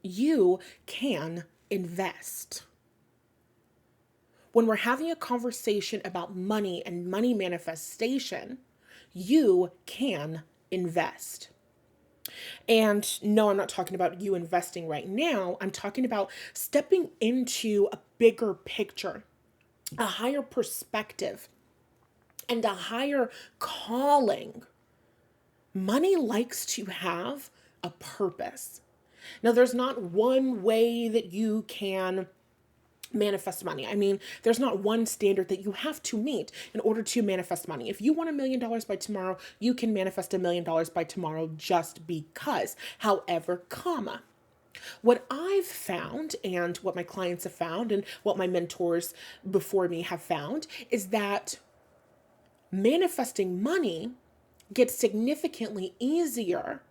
you can invest. When we're having a conversation about money and money manifestation, you can invest. And no, I'm not talking about you investing right now. I'm talking about stepping into a bigger picture, a higher perspective, and a higher calling. Money likes to have a purpose. Now, there's not one way that you can manifest money. I mean, there's not one standard that you have to meet in order to manifest money. If you want $1 million by tomorrow, you can manifest $1 million by tomorrow just because. However, comma, what I've found and what my clients have found and what my mentors before me have found is that manifesting money gets significantly easier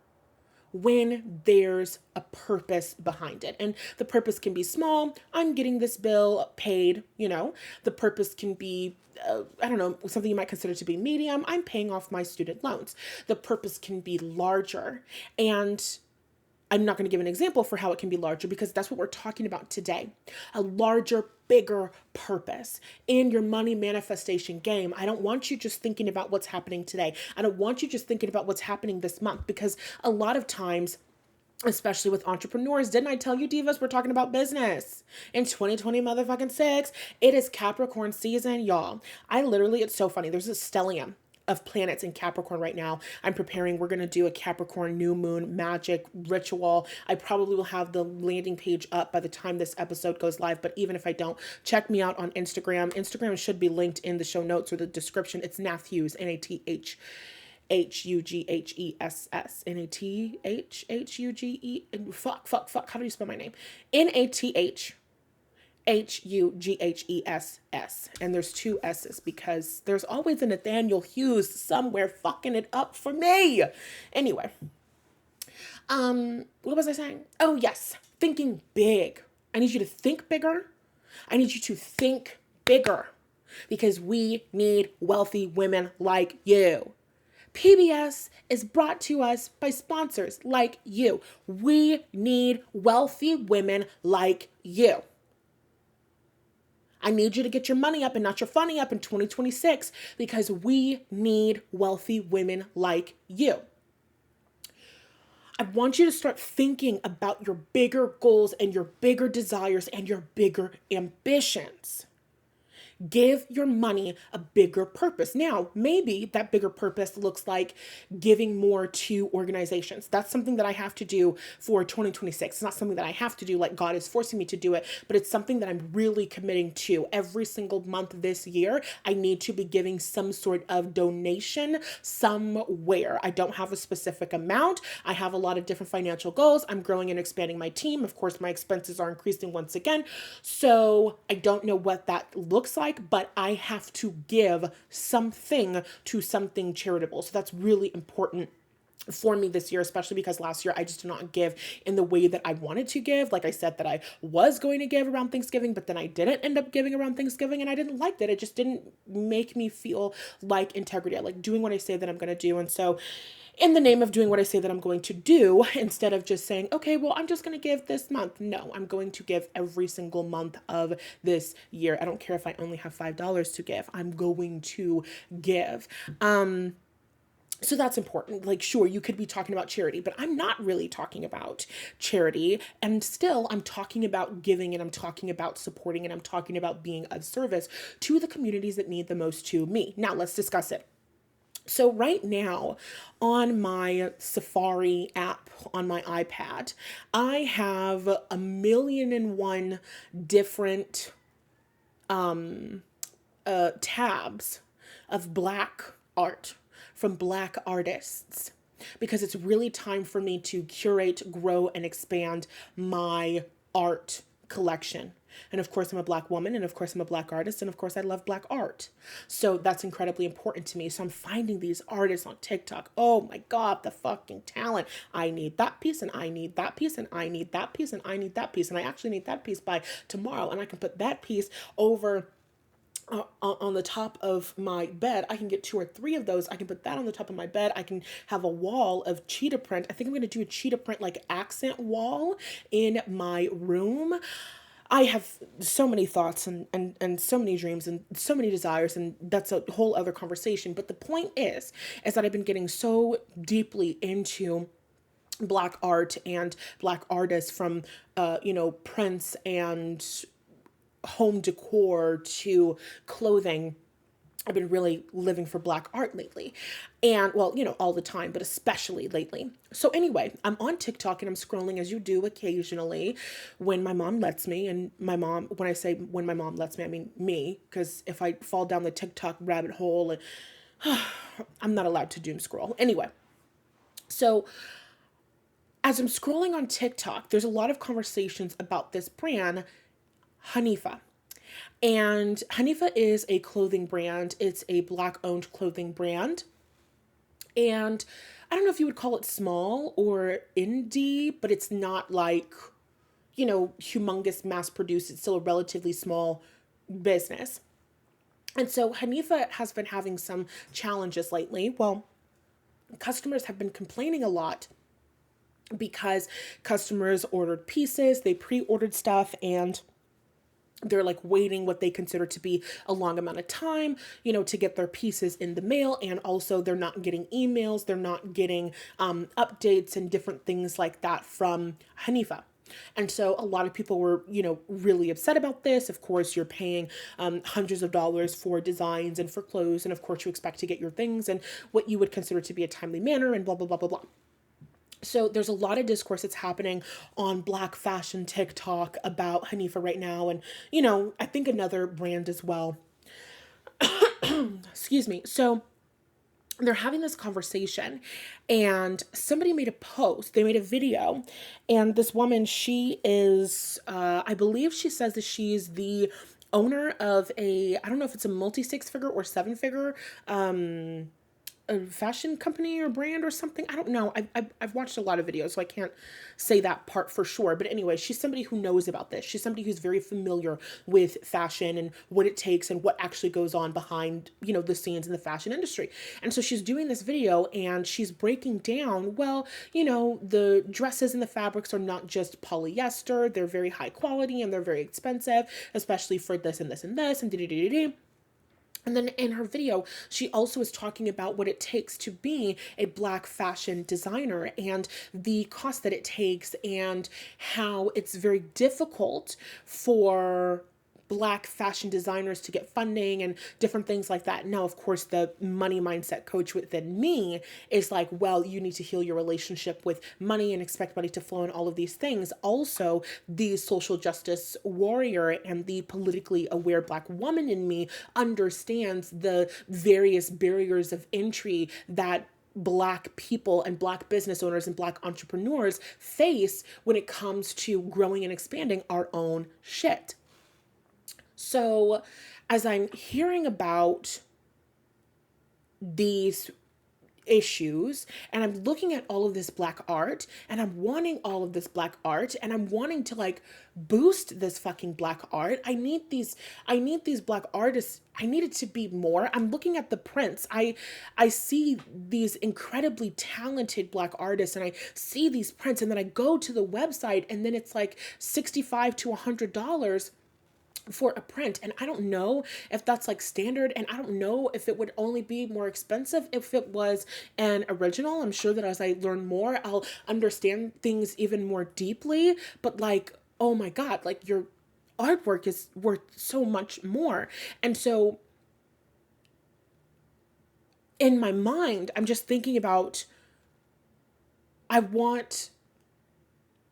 when there's a purpose behind it. And the purpose can be small. I'm getting this bill paid, The purpose can be, I don't know, something you might consider to be medium. I'm paying off my student loans. The purpose can be larger. And I'm not going to give an example for how it can be larger because that's what we're talking about today. A larger, bigger purpose in your money manifestation game. I don't want you just thinking about what's happening today. I don't want you just thinking about what's happening this month because a lot of times, especially with entrepreneurs, didn't I tell you, divas, we're talking about business in 2020 motherfucking 6. It is Capricorn season, y'all. It's so funny. There's a stellium of planets in Capricorn right now. I'm preparing. We're going to do a Capricorn new moon magic ritual. I probably will have the landing page up by the time this episode goes live. But even if I don't, check me out on Instagram. Instagram should be linked in the show notes or the description. It's Nath Hughes, Nathhughes, Nathhuge. Fuck. How do you spell my name? Nathhughes. And there's two S's because there's always a Nathaniel Hughes somewhere fucking it up for me. Anyway, what was I saying? Oh, yes. Thinking big. I need you to think bigger. I need you to think bigger because we need wealthy women like you. PBS is brought to us by sponsors like you. We need wealthy women like you. I need you to get your money up and not your funny up in 2026 because we need wealthy women like you. I want you to start thinking about your bigger goals and your bigger desires and your bigger ambitions. Give your money a bigger purpose. Now, maybe that bigger purpose looks like giving more to organizations. That's something that I have to do for 2026. It's not something that I have to do like God is forcing me to do it, but it's something that I'm really committing to. Every single month this year, I need to be giving some sort of donation somewhere. I don't have a specific amount. I have a lot of different financial goals. I'm growing and expanding my team. Of course, my expenses are increasing once again. So I don't know what that looks like, but I have to give something to something charitable. So that's really important for me this year, especially because last year I just did not give in the way that I wanted to give. Like I said that I was going to give around Thanksgiving, but then I didn't end up giving around Thanksgiving and I didn't like that. It just didn't make me feel like integrity. I like doing what I say that I'm going to do. And so in the name of doing what I say that I'm going to do, instead of just saying, okay, well, I'm just going to give this month. No, I'm going to give every single month of this year. I don't care if I only have $5 to give. I'm going to give. So that's important. Like, sure, you could be talking about charity, but I'm not really talking about charity. And still, I'm talking about giving and I'm talking about supporting and I'm talking about being of service to the communities that need the most to me. Now, let's discuss it. So right now on my Safari app on my iPad, I have 1,000,001 different tabs of Black art from Black artists because it's really time for me to curate, grow, and expand my art collection. And of course, I'm a Black woman, and of course, I'm a Black artist, and of course, I love Black art. So that's incredibly important to me. So I'm finding these artists on TikTok. Oh my God, the fucking talent. I need that piece, and I need that piece, and I need that piece, and I need that piece. And I actually need that piece by tomorrow, and I can put that piece over on the top of my bed. I can get 2 or 3 of those. I can put that on the top of my bed. I can have a wall of cheetah print. I think I'm going to do a cheetah print like accent wall in my room. I have so many thoughts and so many dreams and so many desires, and that's a whole other conversation. But the point is that I've been getting so deeply into black art and black artists, from prints and home decor to clothing. I've been really living for black art lately. And well, all the time, but especially lately. So anyway, I'm on TikTok and I'm scrolling, as you do occasionally when my mom lets me. And my mom, when I say when my mom lets me, I mean me, because if I fall down the TikTok rabbit hole, I'm not allowed to doom scroll. Anyway, so as I'm scrolling on TikTok, there's a lot of conversations about this brand, Hanifa. And Hanifa is a clothing brand. It's a black owned clothing brand. And I don't know if you would call it small or indie, but it's not like, humongous mass produced. It's still a relatively small business. And so Hanifa has been having some challenges lately. Well, customers have been complaining a lot because customers ordered pieces, they pre ordered stuff, and they're like waiting what they consider to be a long amount of time, to get their pieces in the mail. And also they're not getting emails, they're not getting updates and different things like that from Hanifa. And so a lot of people were, really upset about this. Of course, you're paying hundreds of dollars for designs and for clothes. And of course, you expect to get your things in what you would consider to be a timely manner and blah, blah, blah, blah, blah. So there's a lot of discourse that's happening on black fashion TikTok about Hanifa right now. And, I think another brand as well. Excuse me. So they're having this conversation, and somebody made a post, they made a video, and this woman, she is, I believe she says that she's the owner of I don't know if it's a multi 6 figure or 7 figure, a fashion company or brand or something. I don't know. I've watched a lot of videos, so I can't say that part for sure. But anyway, she's somebody who knows about this. She's somebody who's very familiar with fashion and what it takes and what actually goes on behind, the scenes in the fashion industry. And so she's doing this video and she's breaking down, well, the dresses and the fabrics are not just polyester. They're very high quality and they're very expensive, especially for this and this and this and da-da-da-da-da. And then in her video, she also is talking about what it takes to be a black fashion designer and the cost that it takes and how it's very difficult for black fashion designers to get funding and different things like that. Now, of course, the money mindset coach within me is like, well, you need to heal your relationship with money and expect money to flow and all of these things. Also, the social justice warrior and the politically aware black woman in me understands the various barriers of entry that black people and black business owners and black entrepreneurs face when it comes to growing and expanding our own shit. So, as I'm hearing about these issues and I'm looking at all of this black art and I'm wanting all of this black art and I'm wanting to like boost this fucking black art. I need these black artists. I need it to be more. I'm looking at the prints. I see these incredibly talented black artists and I see these prints and then I go to the website and then it's like $65 to $100 for a print. And I don't know if that's like standard, and I don't know if it would only be more expensive if it was an original. I'm sure that as I learn more, I'll understand things even more deeply, but like, oh my God, like your artwork is worth so much more. And so in my mind, I'm just thinking about, I want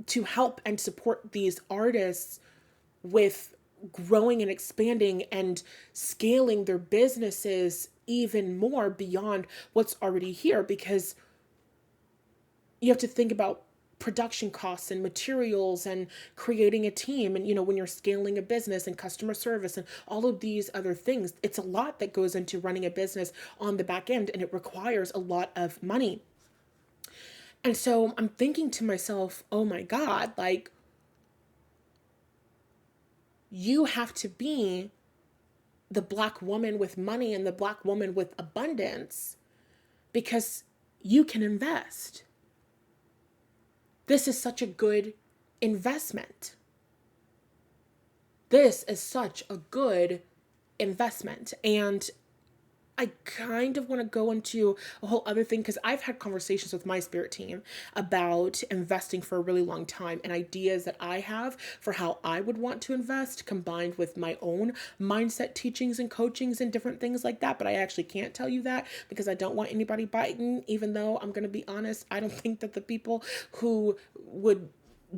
to help and support these artists with growing and expanding and scaling their businesses even more beyond what's already here, because you have to think about production costs and materials and creating a team and when you're scaling a business and customer service and all of these other things, it's a lot that goes into running a business on the back end, and it requires a lot of money. And so I'm thinking to myself, oh my God, like, you have to be the Black woman with money and the Black woman with abundance because you can invest. This is such a good investment. This is such a good investment. And I kind of want to go into a whole other thing because I've had conversations with my spirit team about investing for a really long time and ideas that I have for how I would want to invest combined with my own mindset teachings and coachings and different things like that. But I actually can't tell you that because I don't want anybody biting, even though I'm going to be honest, I don't think that the people who would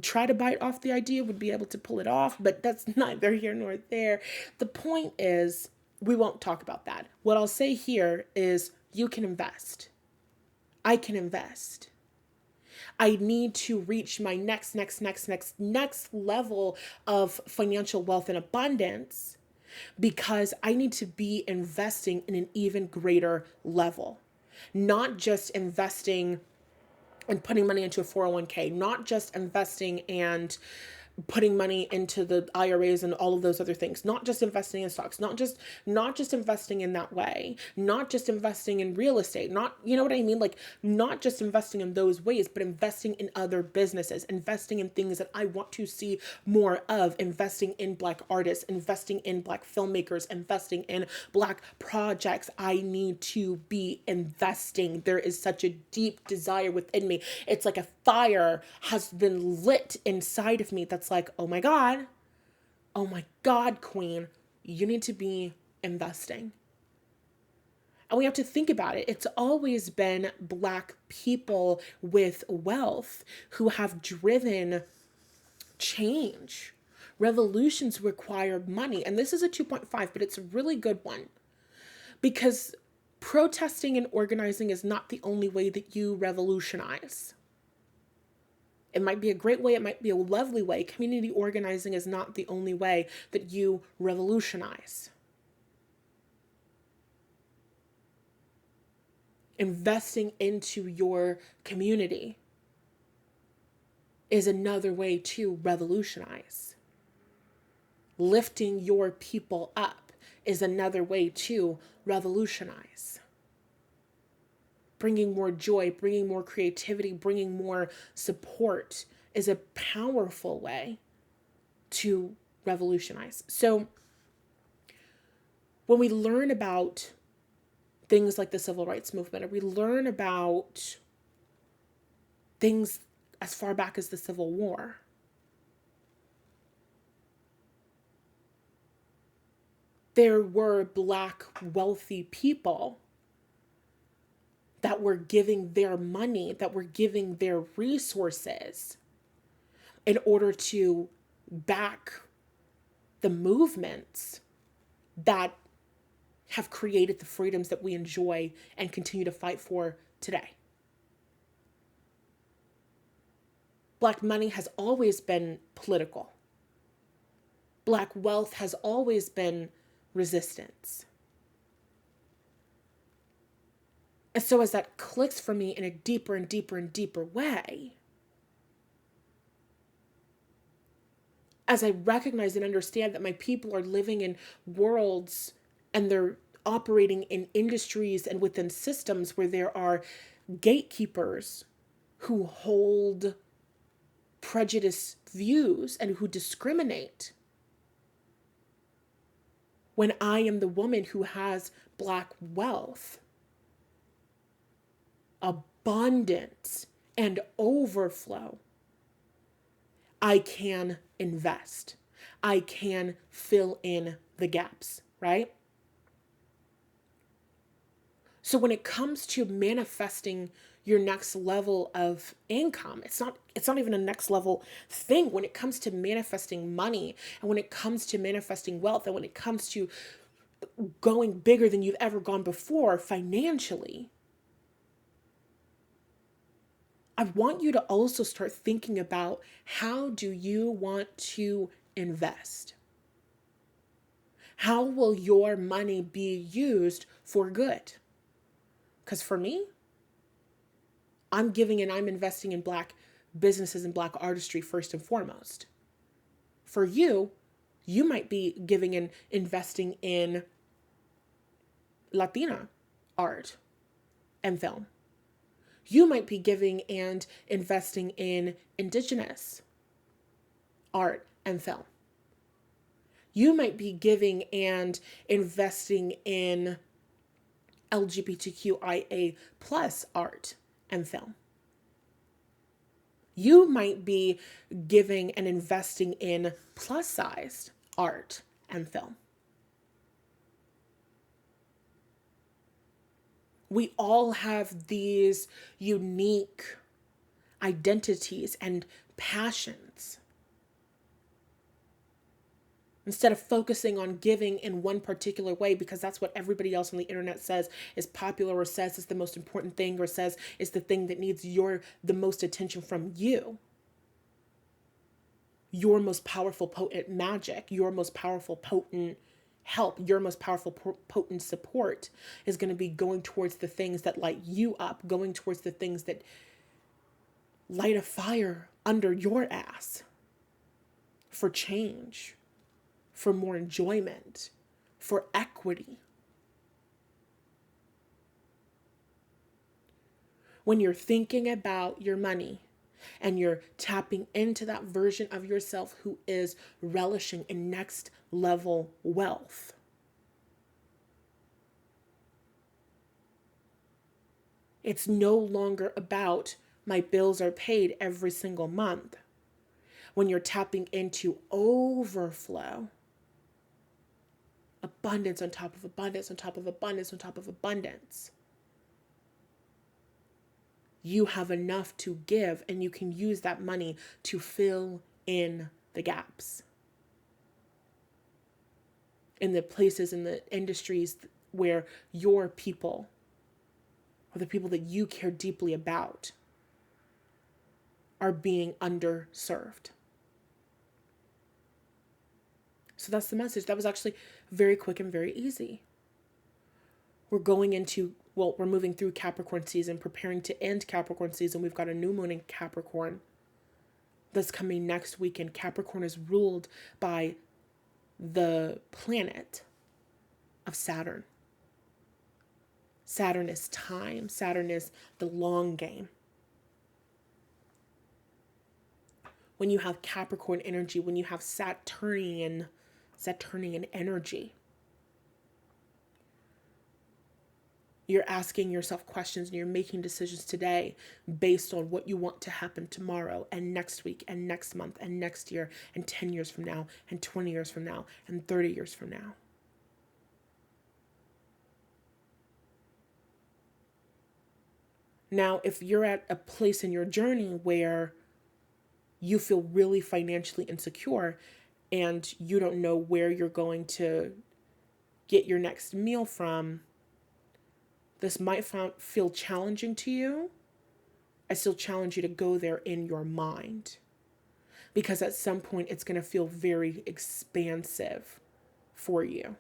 try to bite off the idea would be able to pull it off, but that's neither here nor there. The point is, we won't talk about that. What I'll say here is you can invest. I can invest. I need to reach my next level of financial wealth and abundance because I need to be investing in an even greater level. Not just investing and putting money into a 401k, not just investing and putting money into the IRAs and all of those other things, not just investing in stocks, not just investing in that way, not just investing in real estate, not, you know what I mean? Like not just investing in those ways, but investing in other businesses, investing in things that I want to see more of, investing in Black artists, investing in Black filmmakers, investing in Black projects. I need to be investing. There is such a deep desire within me. It's like a fire has been lit inside of me that's like, oh my God, queen, you need to be investing. And we have to think about it. It's always been Black people with wealth who have driven change. Revolutions require money. And this is a 2.5, but it's a really good one because protesting and organizing is not the only way that you revolutionize. It might be a great way. It might be a lovely way. Community organizing is not the only way that you revolutionize. Investing into your community is another way to revolutionize. Lifting your people up is another way to revolutionize. Bringing more joy, bringing more creativity, bringing more support is a powerful way to revolutionize. So when we learn about things like the civil rights movement, or we learn about things as far back as the Civil War, there were Black wealthy people that were giving their money, that were giving their resources in order to back the movements that have created the freedoms that we enjoy and continue to fight for today. Black money has always been political. Black wealth has always been resistance. And so as that clicks for me in a deeper and deeper and deeper way, as I recognize and understand that my people are living in worlds and they're operating in industries and within systems where there are gatekeepers who hold prejudiced views and who discriminate, when I am the woman who has Black wealth, abundance, and overflow, I can invest. I can fill in the gaps, right? So when it comes to manifesting your next level of income, it's not even a next level thing. When it comes to manifesting money, and when it comes to manifesting wealth, and when it comes to going bigger than you've ever gone before financially, I want you to also start thinking about, how do you want to invest? How will your money be used for good? Because for me, I'm giving and I'm investing in Black businesses and Black artistry first and foremost. For you, you might be giving and investing in Latina art and film. You might be giving and investing in indigenous art and film. You might be giving and investing in LGBTQIA plus art and film. You might be giving and investing in plus sized art and film. We all have these unique identities and passions. Instead of focusing on giving in one particular way because that's what everybody else on the internet says is popular or says is the most important thing or says is the thing that needs the most attention from you. Your most powerful, potent magic, your most powerful, potent help, your most powerful, potent support is going to be going towards the things that light you up, going towards the things that light a fire under your ass for change, for more enjoyment, for equity. When you're thinking about your money and you're tapping into that version of yourself who is relishing in next level wealth, it's no longer about my bills are paid every single month. When you're tapping into overflow, abundance on top of abundance on top of abundance on top of abundance, you have enough to give and you can use that money to fill in the gaps. In the places, in the industries where your people, or the people that you care deeply about, are being underserved. So that's the message. That was actually very quick and very easy. We're moving through Capricorn season, preparing to end Capricorn season. We've got a new moon in Capricorn that's coming next weekend. Capricorn is ruled by the planet of Saturn. Saturn is time. Saturn is the long game. When you have Capricorn energy, when you have Saturnian energy, you're asking yourself questions and you're making decisions today based on what you want to happen tomorrow and next week and next month and next year and 10 years from now and 20 years from now and 30 years from now. Now, if you're at a place in your journey where you feel really financially insecure and you don't know where you're going to get your next meal from, this might feel challenging to you. I still challenge you to go there in your mind, because at some point it's going to feel very expansive for you.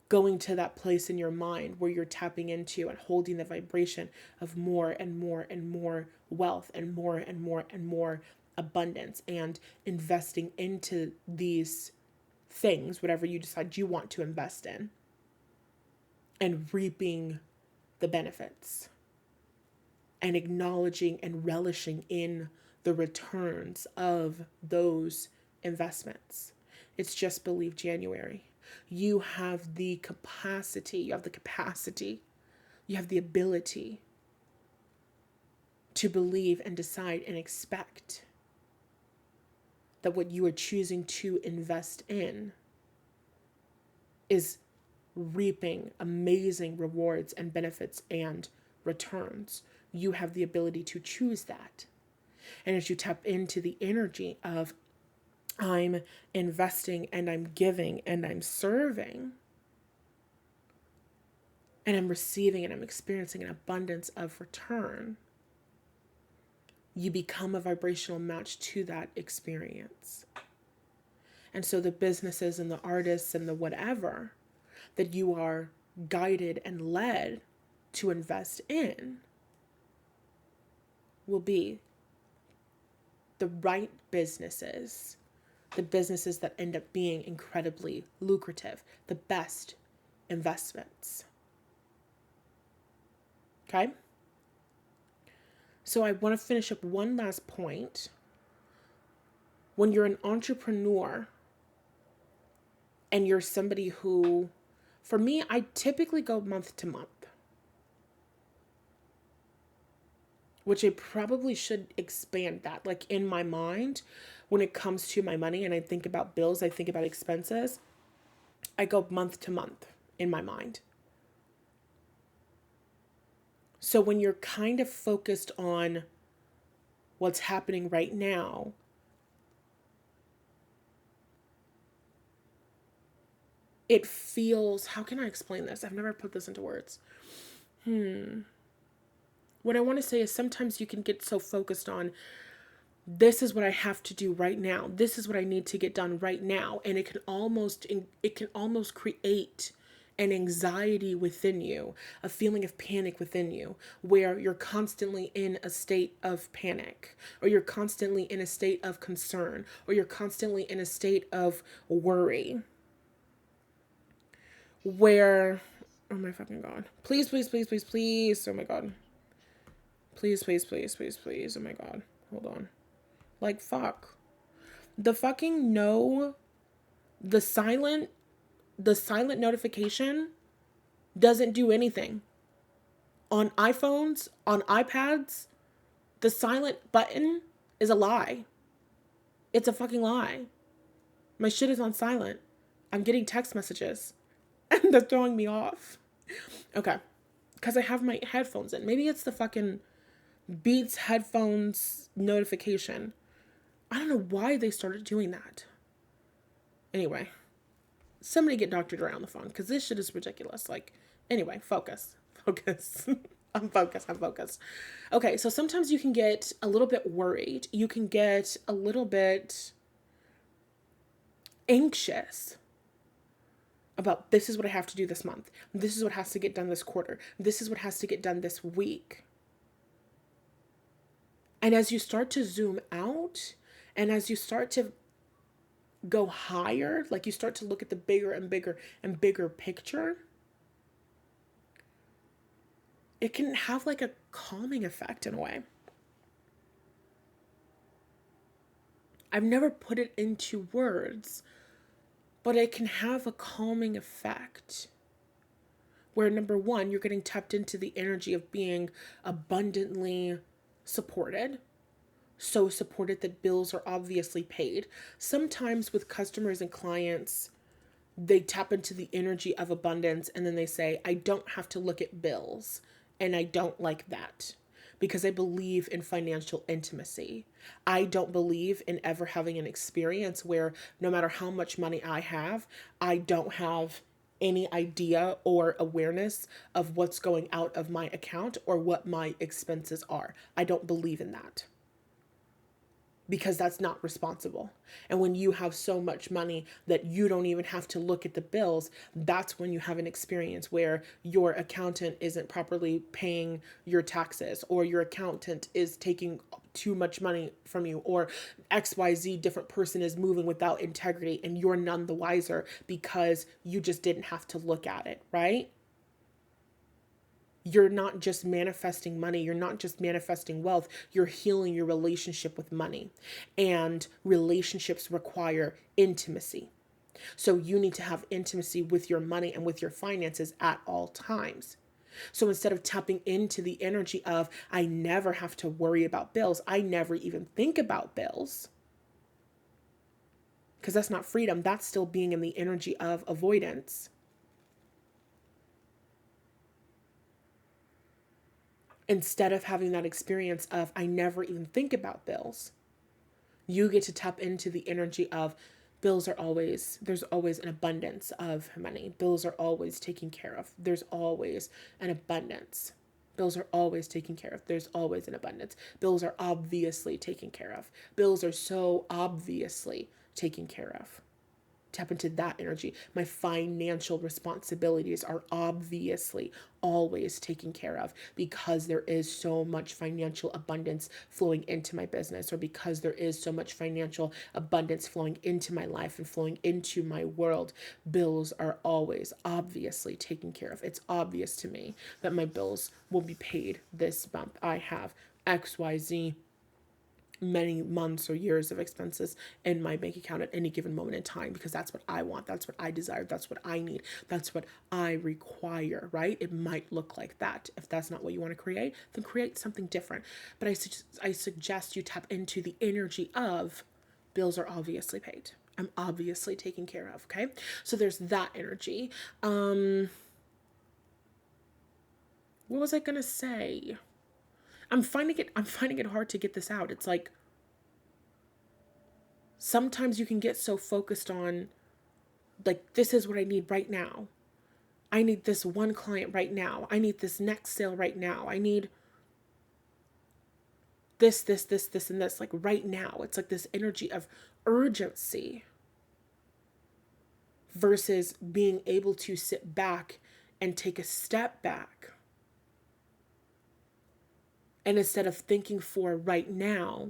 Going to that place in your mind where you're tapping into and holding the vibration of more and more and more wealth and more and more and more abundance, and investing into these things, whatever you decide you want to invest in, and reaping the benefits and acknowledging and relishing in the returns of those investments. It's Just Believe January. You have the capacity, you have the ability to believe and decide and expect that what you are choosing to invest in is reaping amazing rewards and benefits and returns. You have the ability to choose that. And as you tap into the energy of I'm investing and I'm giving and I'm serving and I'm receiving and I'm experiencing an abundance of return, you become a vibrational match to that experience. And so the businesses and the artists and the whatever that you are guided and led to invest in will be the right businesses, the businesses that end up being incredibly lucrative, the best investments. Okay? So I want to finish up one last point. When you're an entrepreneur and you're somebody who, for me, I typically go month to month, which I probably should expand that. Like in my mind, when it comes to my money and I think about bills, I think about expenses, I go month to month in my mind. So when you're kind of focused on what's happening right now, it feels, how can I explain this? I've never put this into words. What I want to say is sometimes you can get so focused on, this is what I have to do right now. This is what I need to get done right now. And it can almost create an anxiety within you, a feeling of panic within you, where you're constantly in a state of panic, or you're constantly in a state of concern, or you're constantly in a state of worry. Where, oh my fucking God. Please, please, please, please, please. Oh my God. Please, please, please, please, please. Oh my God. Hold on. Like, fuck. The fucking no, the silent notification doesn't do anything. On iPhones, on iPads, the silent button is a lie. It's a fucking lie. My shit is on silent. I'm getting text messages and they're throwing me off. Okay. Because I have my headphones in. Maybe it's the fucking Beats headphones notification. I don't know why they started doing that. Anyway, somebody get Dr. Dre on the phone because this shit is ridiculous. Like, anyway, focus. I'm focused. Okay, so sometimes you can get a little bit worried. You can get a little bit anxious about, this is what I have to do this month. This is what has to get done this quarter. This is what has to get done this week. And as you start to zoom out, and as you start to go higher, like you start to look at the bigger and bigger and bigger picture, it can have like a calming effect in a way. I've never put it into words, but it can have a calming effect. Where number one, you're getting tapped into the energy of being abundantly supported. So supported that bills are obviously paid. Sometimes with customers and clients, they tap into the energy of abundance and then they say, I don't have to look at bills. And I don't like that because I believe in financial intimacy. I don't believe in ever having an experience where no matter how much money I have, I don't have any idea or awareness of what's going out of my account or what my expenses are. I don't believe in that, because that's not responsible. And when you have so much money that you don't even have to look at the bills, that's when you have an experience where your accountant isn't properly paying your taxes, or your accountant is taking too much money from you, or XYZ different person is moving without integrity and you're none the wiser because you just didn't have to look at it, right? You're not just manifesting money. You're not just manifesting wealth. You're healing your relationship with money. And relationships require intimacy. So you need to have intimacy with your money and with your finances at all times. So instead of tapping into the energy of, I never have to worry about bills, I never even think about bills, because that's not freedom. That's still being in the energy of avoidance. Instead of having that experience of, I never even think about bills, you get to tap into the energy of, there's always an abundance of money. Bills are always taken care of. There's always an abundance. Bills are always taken care of. There's always an abundance. Bills are obviously taken care of. Bills are so obviously taken care of. Tap into that energy. My financial responsibilities are obviously always taken care of because there is so much financial abundance flowing into my business, or because there is so much financial abundance flowing into my life and flowing into my world. Bills are always obviously taken care of. It's obvious to me that my bills will be paid this month. I have XYZ many months or years of expenses in my bank account at any given moment in time, because that's what I want, that's what I desire, that's what I need, that's what I require, right? It might look like that. If that's not what you want to create, then create something different. But I suggest you tap into the energy of bills are obviously paid. I'm obviously taken care of, okay? So there's that energy. What was I gonna say? I'm finding it hard to get this out. It's like sometimes you can get so focused on, like, this is what I need right now. I need this one client right now. I need this next sale right now. I need this, and this, like right now. It's like this energy of urgency versus being able to sit back and take a step back. And instead of thinking for right now,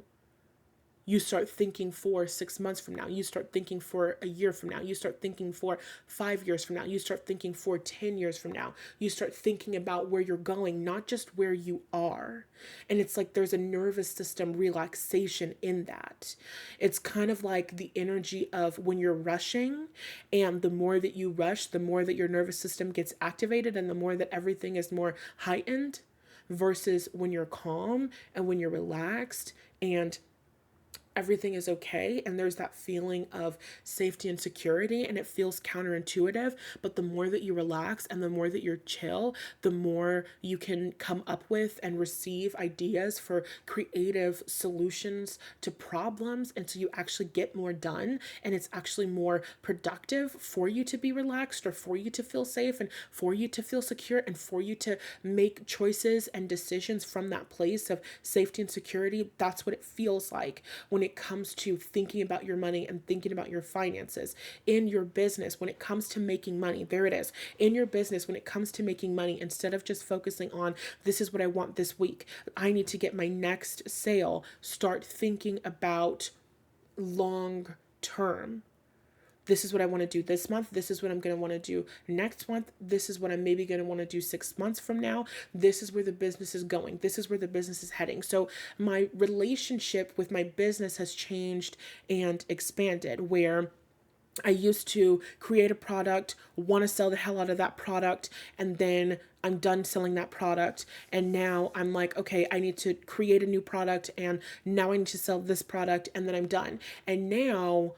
you start thinking for 6 months from now. You start thinking for a year from now. You start thinking for 5 years from now. You start thinking for 10 years from now. You start thinking about where you're going, not just where you are. And it's like there's a nervous system relaxation in that. It's kind of like the energy of when you're rushing, and the more that you rush, the more that your nervous system gets activated and the more that everything is more heightened, versus when you're calm and when you're relaxed and everything is okay, and there's that feeling of safety and security, and it feels counterintuitive. But the more that you relax and the more that you're chill, the more you can come up with and receive ideas for creative solutions to problems, and so you actually get more done, and it's actually more productive for you to be relaxed, or for you to feel safe, and for you to feel secure, and for you to make choices and decisions from that place of safety and security. That's what it feels like when it comes to thinking about your money and thinking about your finances in your business. When it comes to making money, there it is. In your business, when it comes to making money, instead of just focusing on, this is what I want this week, I need to get my next sale, start thinking about long term. This is what I want to do this month. This is what I'm going to want to do next month. This is what I'm maybe going to want to do 6 months from now. This is where the business is going. This is where the business is heading. So my relationship with my business has changed and expanded, where I used to create a product, want to sell the hell out of that product, and then I'm done selling that product. And now I'm like, okay, I need to create a new product, and now I need to sell this product, and then I'm done. And now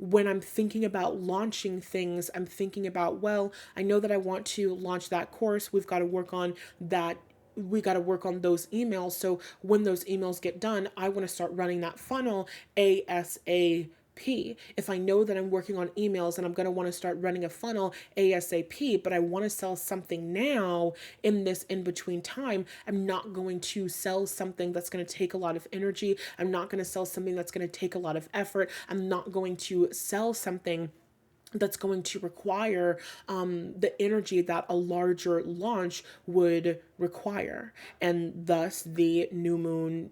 when I'm thinking about launching things, I'm thinking about, well, I know that I want to launch that course. We've got to work on that. We got to work on those emails. So when those emails get done, I want to start running that funnel ASAP. If I know that I'm working on emails and I'm going to want to start running a funnel ASAP, but I want to sell something now in this in between time, I'm not going to sell something that's going to take a lot of energy. I'm not going to sell something that's going to take a lot of effort. I'm not going to sell something that's going to require the energy that a larger launch would require. And thus the new moon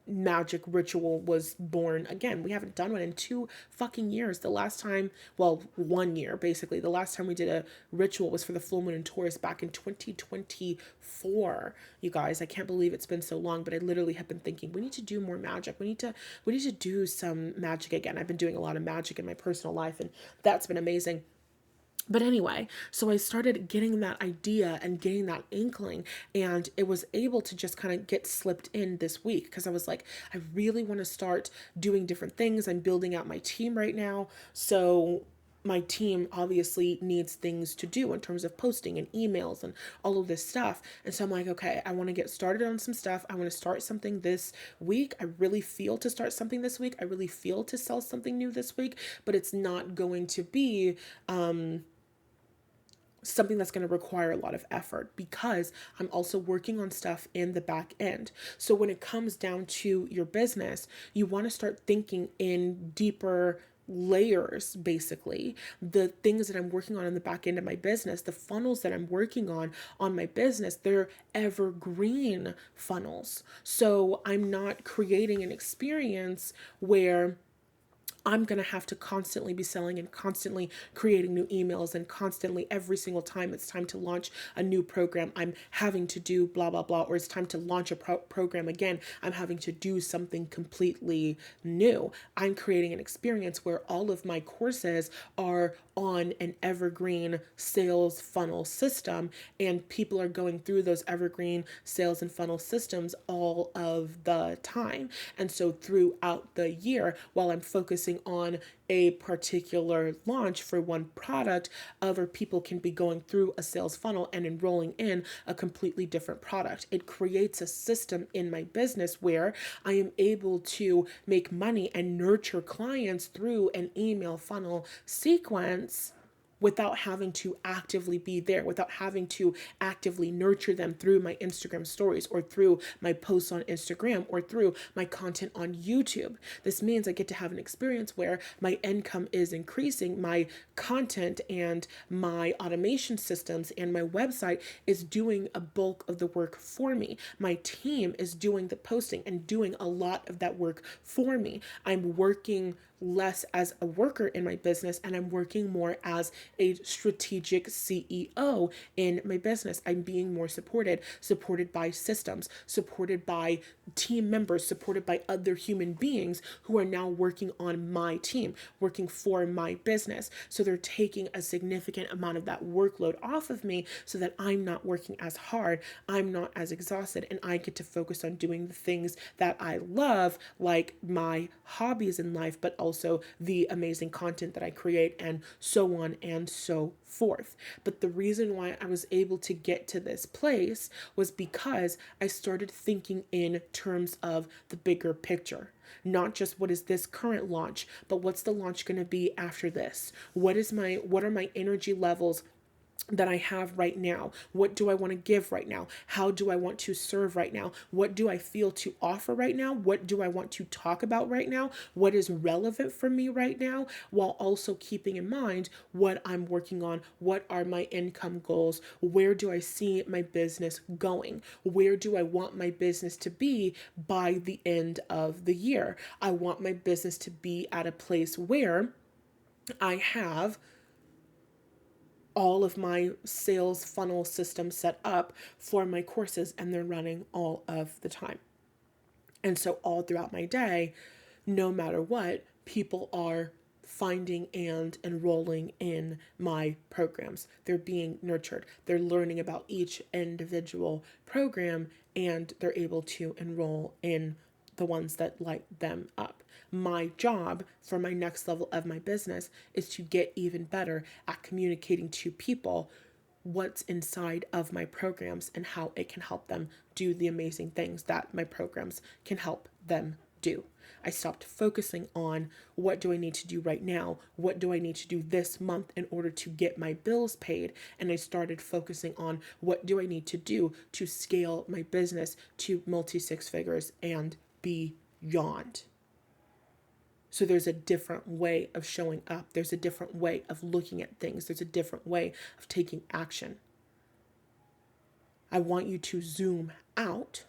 magic ritual was born again. We haven't done one in 2 fucking years. The last time, well, 1 year basically. The last time we did a ritual was for the full moon in Taurus back in 2024. You guys, I can't believe it's been so long, but I literally have been thinking we need to do more magic. We need to do some magic again. I've been doing a lot of magic in my personal life, and that's been amazing. But anyway, so I started getting that idea and getting that inkling, and it was able to just kind of get slipped in this week because I was like, I really want to start doing different things. I'm building out my team right now. So my team obviously needs things to do in terms of posting and emails and all of this stuff. And so I'm like, okay, I want to get started on some stuff. I want to start something this week. I really feel to start something this week. I really feel to sell something new this week, but it's not going to be, something that's going to require a lot of effort because I'm also working on stuff in the back end. So when it comes down to your business, you want to start thinking in deeper layers, basically, the things that I'm working on in the back end of my business, the funnels that I'm working on my business, they're evergreen funnels. So I'm not creating an experience where I'm going to have to constantly be selling and constantly creating new emails, and constantly every single time it's time to launch a new program, I'm having to do blah, blah, blah, or it's time to launch a program again, I'm having to do something completely new. I'm creating an experience where all of my courses are on an evergreen sales funnel system, and people are going through those evergreen sales and funnel systems all of the time. And so throughout the year, while I'm focusing on a particular launch for one product, other people can be going through a sales funnel and enrolling in a completely different product. It creates a system in my business where I am able to make money and nurture clients through an email funnel sequence without having to actively be there, without having to actively nurture them through my Instagram stories or through my posts on Instagram or through my content on YouTube. This means I get to have an experience where my income is increasing, my content and my automation systems and my website is doing a bulk of the work for me. My team is doing the posting and doing a lot of that work for me. I'm working less as a worker in my business and I'm working more as a strategic CEO in my business. I'm being more supported by systems, supported by team members, supported by other human beings who are now working on my team, working for my business. So they're taking a significant amount of that workload off of me so that I'm not working as hard, I'm not as exhausted, and I get to focus on doing the things that I love, like my hobbies in life, but also the amazing content that I create, and so on and so forth. But the reason why I was able to get to this place was because I started thinking in terms of the bigger picture. Not just what is this current launch, but what's the launch going to be after this? What are my energy levels that I have right now? What do I want to give right now? How do I want to serve right now? What do I feel to offer right now? What do I want to talk about right now? What is relevant for me right now? While also keeping in mind what I'm working on. What are my income goals? Where do I see my business going? Where do I want my business to be by the end of the year? I want my business to be at a place where I have all of my sales funnel system set up for my courses and they're running all of the time. And so all throughout my day, no matter what, people are finding and enrolling in my programs. They're being nurtured. They're learning about each individual program and they're able to enroll in the ones that light them up. My job for my next level of my business is to get even better at communicating to people what's inside of my programs and how it can help them do the amazing things that my programs can help them do. I stopped focusing on what do I need to do right now? What do I need to do this month in order to get my bills paid? And I started focusing on what do I need to do to scale my business to multi six figures and beyond. So there's a different way of showing up. There's a different way of looking at things. There's a different way of taking action. I want you to zoom out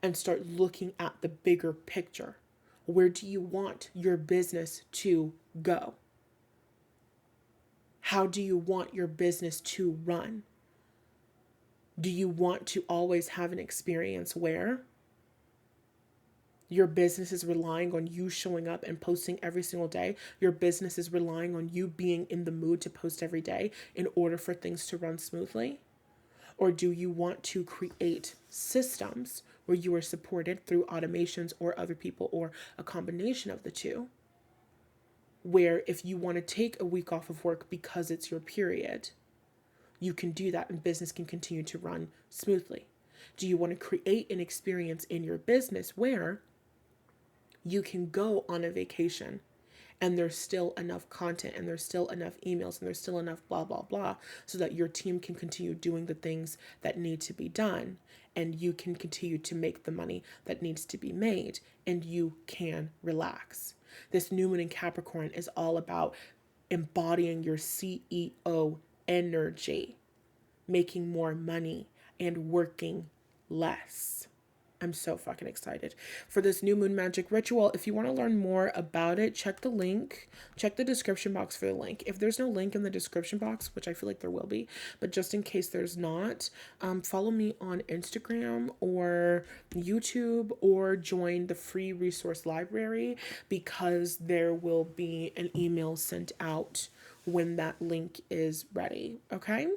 and start looking at the bigger picture. Where do you want your business to go? How do you want your business to run? Do you want to always have an experience where your business is relying on you showing up and posting every single day? Your business is relying on you being in the mood to post every day in order for things to run smoothly? Or do you want to create systems where you are supported through automations or other people or a combination of the two? Where if you want to take a week off of work because it's your period, you can do that and business can continue to run smoothly. Do you want to create an experience in your business where you can go on a vacation and there's still enough content and there's still enough emails and there's still enough blah, blah, blah, so that your team can continue doing the things that need to be done and you can continue to make the money that needs to be made and you can relax? This new moon in Capricorn is all about embodying your CEO energy, making more money, and working less. I'm so fucking excited for this new moon magic ritual. If you want to learn more about it, check the link, check the description box for the link. If there's no link in the description box, which I feel like there will be, but just in case there's not, follow me on Instagram or YouTube or join the free resource library, because there will be an email sent out when that link is ready. Okay.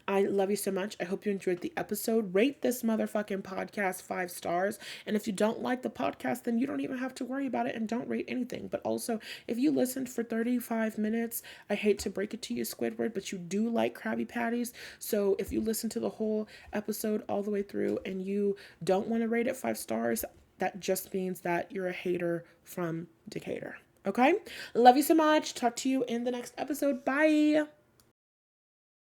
I love you so much. I hope you enjoyed the episode. Rate this motherfucking podcast 5 stars. And if you don't like the podcast, then you don't even have to worry about it and don't rate anything. But also, if you listened for 35 minutes, I hate to break it to you, Squidward, but you do like Krabby Patties. So if you listen to the whole episode all the way through and you don't want to rate it 5 stars, that just means that you're a hater from Decatur. Okay? Love you so much. Talk to you in the next episode. Bye.